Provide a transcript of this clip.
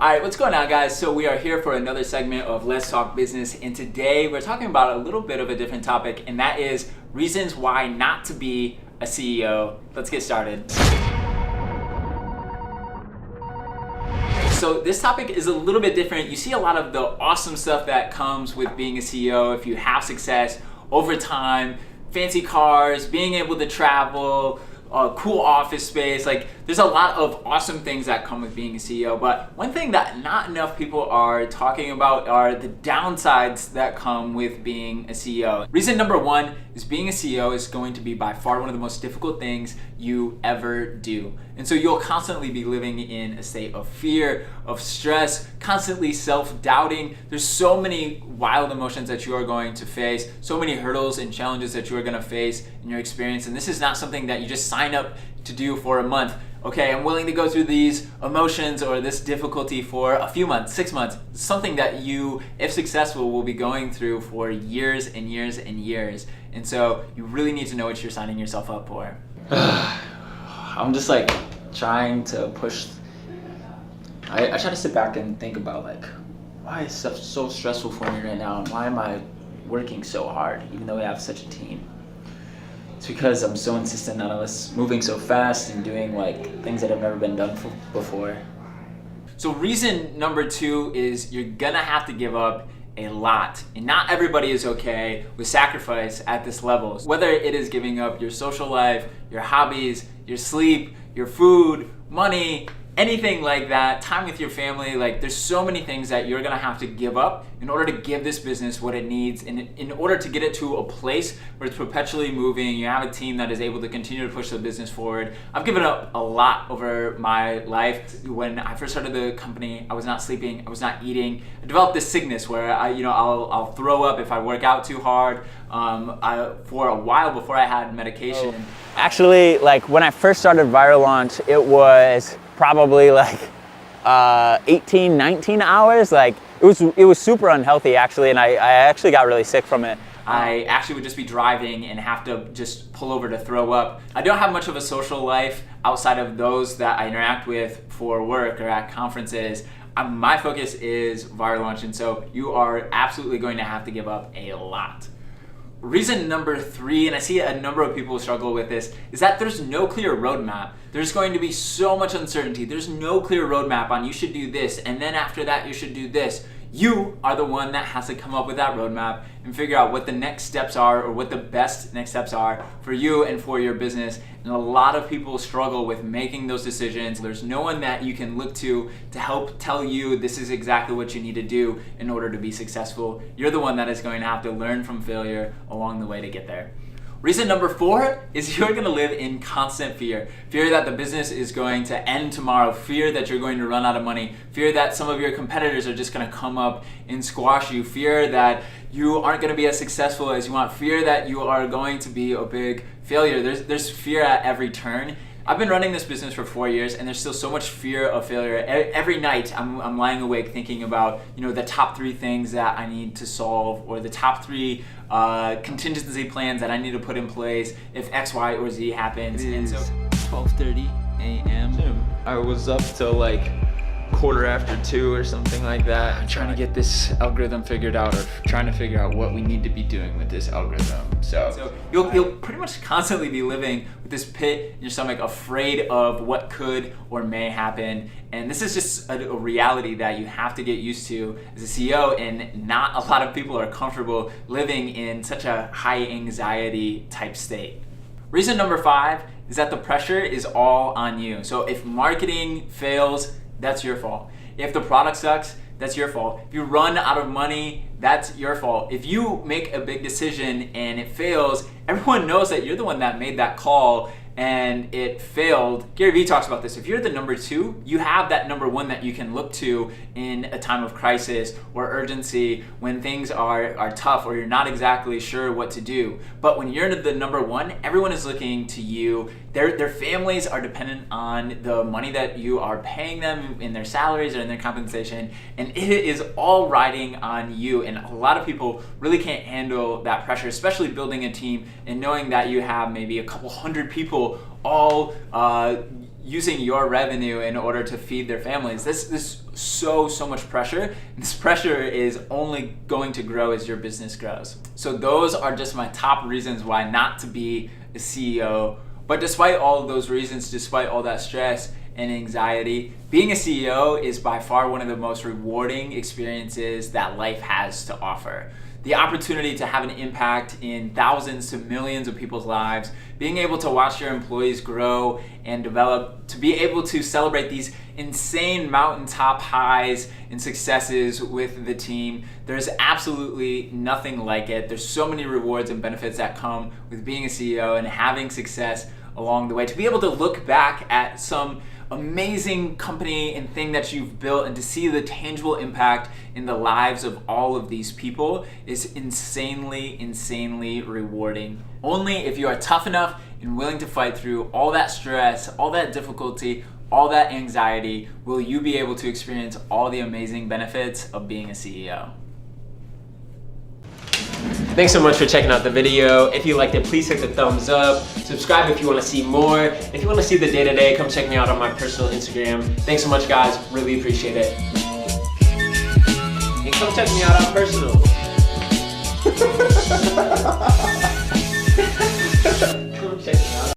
All right, what's going on, guys? So we are here for another segment of Let's Talk Business, and today we're talking about a little bit of a different topic, and that is reasons why not to be a CEO. Let's get started. So this topic is a little bit different. You see a lot of the awesome stuff that comes with being a CEO if you have success over time, fancy cars, being able to travel, a cool office space. Like, there's a lot of awesome things that come with being a CEO, but one thing that not enough people are talking about are the downsides that come with being a CEO. Reason number one is being a CEO is going to be by far one of the most difficult things you ever do. And so you'll constantly be living in a state of fear, of stress, constantly self-doubting. There's so many wild emotions that you are going to face, so many hurdles and challenges that you are going to face in your experience. And this is not something that you just sign up to do for a month. Okay, I'm willing to go through these emotions or this difficulty for a few months, 6 months. It's something that you, if successful, will be going through for years and years and years. And so you really need to know what you're signing yourself up for. I'm just like trying to push. I try to sit back and think about like, why is stuff so stressful for me right now? Why am I working so hard even though we have such a team? It's because I'm so insistent on us moving so fast and doing like things that have never been done before. So reason number two is you're gonna have to give up a lot. And not everybody is okay with sacrifice at this level. Whether it is giving up your social life, your hobbies, your sleep, your food, money, anything like that, time with your family, like there's so many things that you're gonna have to give up in order to give this business what it needs, and in order to get it to a place where it's perpetually moving, you have a team that is able to continue to push the business forward. I've given up a lot over my life. When I first started the company, I was not sleeping, I was not eating. I developed this sickness where I'll throw up if I work out too hard. For a while before I had medication. Actually, like when I first started Viral Launch, it was probably like 18, 19 hours. Like it was super unhealthy actually, and I actually got really sick from it. I actually would just be driving and have to just pull over to throw up. I don't have much of a social life outside of those that I interact with for work or at conferences. My focus is Viral Launch, and so you are absolutely going to have to give up a lot. Reason number three, and I see a number of people struggle with this, is that there's no clear roadmap. There's going to be so much uncertainty. There's no clear roadmap on you should do this, and then after that you should do this. You are the one that has to come up with that roadmap and figure out what the next steps are, or what the best next steps are for you and for your business. And a lot of people struggle with making those decisions. There's no one that you can look to help tell you this is exactly what you need to do in order to be successful. You're the one that is going to have to learn from failure along the way to get there. Reason number four is you're gonna live in constant fear. Fear that the business is going to end tomorrow, fear that you're going to run out of money, fear that some of your competitors are just gonna come up and squash you, fear that you aren't gonna be as successful as you want, fear that you are going to be a big failure. There's fear at every turn. I've been running this business for 4 years, and there's still so much fear of failure. Every night I'm lying awake thinking about the top 3 things that I need to solve, or the top 3 contingency plans that I need to put in place if X, Y, or Z happens. And so 12:30 a.m. I was up till like 1:15 or something like that. I'm trying to get this algorithm figured out, or trying to figure out what we need to be doing with this algorithm. So you'll pretty much constantly be living with this pit in your stomach, afraid of what could or may happen. And this is just a reality that you have to get used to as a CEO, and not a lot of people are comfortable living in such a high anxiety type state. Reason number 5 is that the pressure is all on you. So if marketing fails, that's your fault. If the product sucks, that's your fault. If you run out of money, that's your fault. If you make a big decision and it fails, everyone knows that you're the one that made that call and it failed. Gary Vee talks about this. If you're the number 2, you have that number 1 that you can look to in a time of crisis or urgency, when things are tough or you're not exactly sure what to do. But when you're the number 1, everyone is looking to you. Their families are dependent on the money that you are paying them in their salaries or in their compensation, and it is all riding on you. And a lot of people really can't handle that pressure, especially building a team and knowing that you have maybe a couple hundred people all using your revenue in order to feed their families. This is so much pressure. And this pressure is only going to grow as your business grows. So those are just my top reasons why not to be a CEO. But despite all of those reasons, despite all that stress and anxiety, being a CEO is by far one of the most rewarding experiences that life has to offer. The opportunity to have an impact in thousands to millions of people's lives, being able to watch your employees grow and develop, to be able to celebrate these insane mountaintop highs and successes with the team. There's absolutely nothing like it. There's so many rewards and benefits that come with being a CEO and having success along the way. To be able to look back at some amazing company and thing that you've built and to see the tangible impact in the lives of all of these people is insanely rewarding. Only if you are tough enough and willing to fight through all that stress, all that difficulty, all that anxiety, will you be able to experience all the amazing benefits of being a CEO. Thanks so much for checking out the video. If you liked it, please hit the thumbs up. Subscribe if you want to see more. If you want to see the day-to-day, come check me out on my personal Instagram. Thanks so much, guys. Really appreciate it. And come check me out on personal.